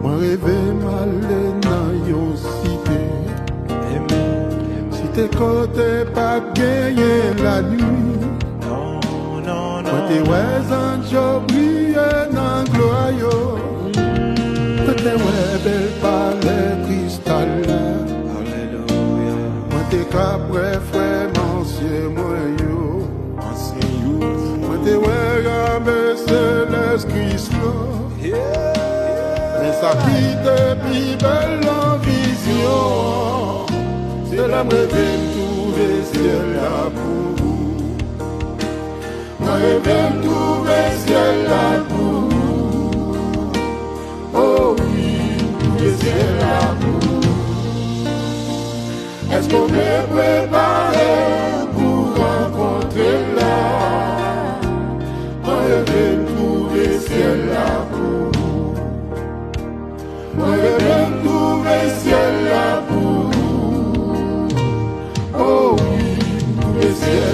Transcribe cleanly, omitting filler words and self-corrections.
Moi rêvé m'aller dans yon cité. Cité côté pas gagné la nuit. Moi t'es ouais anjo brille dans gloire yo. T'es ouais belle palais cristal. Alléluia. Moi t'es capre frère ancien moi yo. Moi t'es ouais gambe céleste Christ là. Mais ça qui te plus belle en vision. C'est la rêve trouver ciel là pour vous. Moi rêve trouver ciel là pour vous. Oh oui, trouver ciel là pour vous. Est-ce qu'on est préparé pour rencontrer là? Moi rêve trouver ciel là pour vous. Moi rêve trouver ciel là pour vous. Oh oui, trouver ciel